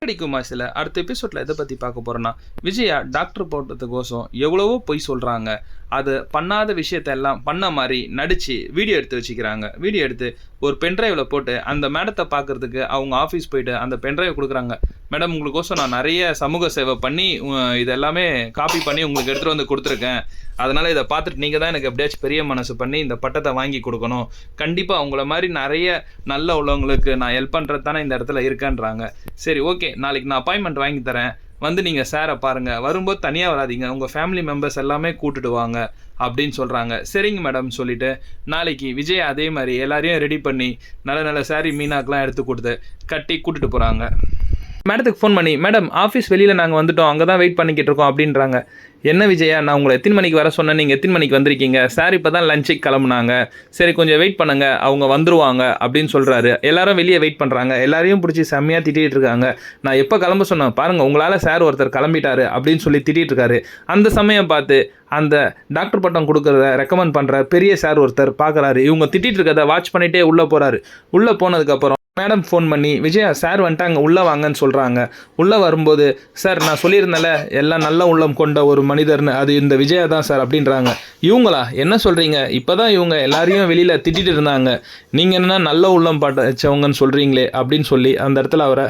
குமாசில அடுத்த எபிசோட்ல எதை பத்தி பார்க்க போறோம்னா, விஜயா டாக்டர் போட்டதுக்கோசம் எவ்வளவோ பொய் சொல்றாங்க. அது பண்ணாத விஷயத்த எல்லாம் பண்ண மாதிரி நடிச்சு வீடியோ எடுத்து வச்சுக்கிறாங்க. வீடியோ எடுத்து ஒரு பென்ட்ரைவ்ல போட்டு அந்த மேடத்தை பார்க்கறதுக்கு அவங்க ஆஃபீஸ் போயிட்டு அந்த பென்ட்ரைவ் கொடுக்குறாங்க. மேடம், உங்களுக்கோசம் நான் நிறைய சமூக சேவை பண்ணி இது எல்லாமே காப்பி பண்ணி உங்களுக்கு எடுத்துகிட்டு வந்து கொடுத்துருக்கேன். அதனால் இதை பார்த்துட்டு நீங்கள் தான் எனக்கு எப்படியாச்சும் பெரிய மனசு பண்ணி இந்த பட்டத்தை வாங்கி கொடுக்கணும். கண்டிப்பாக உங்களை மாதிரி நிறைய நல்ல உள்ளவங்களுக்கு நான் ஹெல்ப் பண்ணுறது தானே இந்த இடத்துல இருக்கேன்றாங்க. சரி, ஓகே, நாளைக்கு நான் அப்பாயின்மெண்ட் வாங்கி தரேன், வந்து நீங்கள் சாரை பாருங்கள், வரும்போது தனியாக வராதிங்க, உங்கள் ஃபேமிலி மெம்பர்ஸ் எல்லாமே கூட்டுட்டு வாங்க அப்படின்னு சொல்கிறாங்க. சரிங்க மேடம் சொல்லிவிட்டு நாளைக்கு விஜய் அதே மாதிரி எல்லாரையும் ரெடி பண்ணி நல்ல நல்ல சாரி மீனாக்கெலாம் எடுத்து கொடுத்து கட்டி கூட்டிட்டு போகிறாங்க. மேடத்துக்கு ஃபோன் பண்ணி, மேடம் ஆஃபீஸ் வெளியில் நாங்கள் வந்துட்டோம், அங்கே தான் வெயிட் பண்ணிக்கிட்டு இருக்கோம் அப்படின்றாங்க. என்ன விஜயா, நான் உங்களை எத்தனை மணிக்கு வர சொன்னேன், நீங்கள் எத்தனை மணிக்கு வந்திருக்கீங்க? சார் இப்போ தான் லஞ்சுக்கு கிளம்புனாங்க, சரி கொஞ்சம் வெயிட் பண்ணுங்கள், அவங்க வந்துருவாங்க அப்படின்னு சொல்கிறாரு. எல்லாரும் வெளியே வெயிட் பண்ணுறாங்க. எல்லாரையும் பிடிச்சி செம்மையாக திட்டிகிட்டு இருக்காங்க. நான் எப்போ கிளம்ப சொன்னேன் பாருங்கள், உங்களால் சார் ஒருத்தர் கிளம்பிட்டாரு அப்படின்னு சொல்லி திட்டிகிட்டு இருக்காரு. அந்த சமயம் பார்த்து அந்த டாக்டர் பட்டம் கொடுக்குறத ரெக்கமெண்ட் பண்ணுற பெரிய சார் ஒருத்தர் பார்க்குறாரு. இவங்க திட்டிகிட்டு இருக்கிறத வாட்ச் பண்ணிகிட்டே உள்ளே போகிறாரு. உள்ளே போனதுக்கப்புறம் மேடம் ஃபோன் பண்ணி, விஜயா சார் வந்துட்டாங்க உள்ளே வாங்கன்னு சொல்கிறாங்க. உள்ளே வரும்போது, சார் நான் சொல்லியிருந்தேன்ல எல்லாம் நல்ல உள்ளம் கொண்ட ஒரு மனிதர்னு, அது இந்த விஜயா தான் சார் அப்படின்றாங்க. இவங்களா, என்ன சொல்கிறீங்க? இப்போ தான் இவங்க எல்லாரையும் வெளியில் திட்டிகிட்டு இருந்தாங்க, நீங்கள் என்ன நல்ல உள்ளம் படைச்சவங்கன்னு சொல்கிறீங்களே அப்படின்னு சொல்லி அந்த இடத்துல அவரை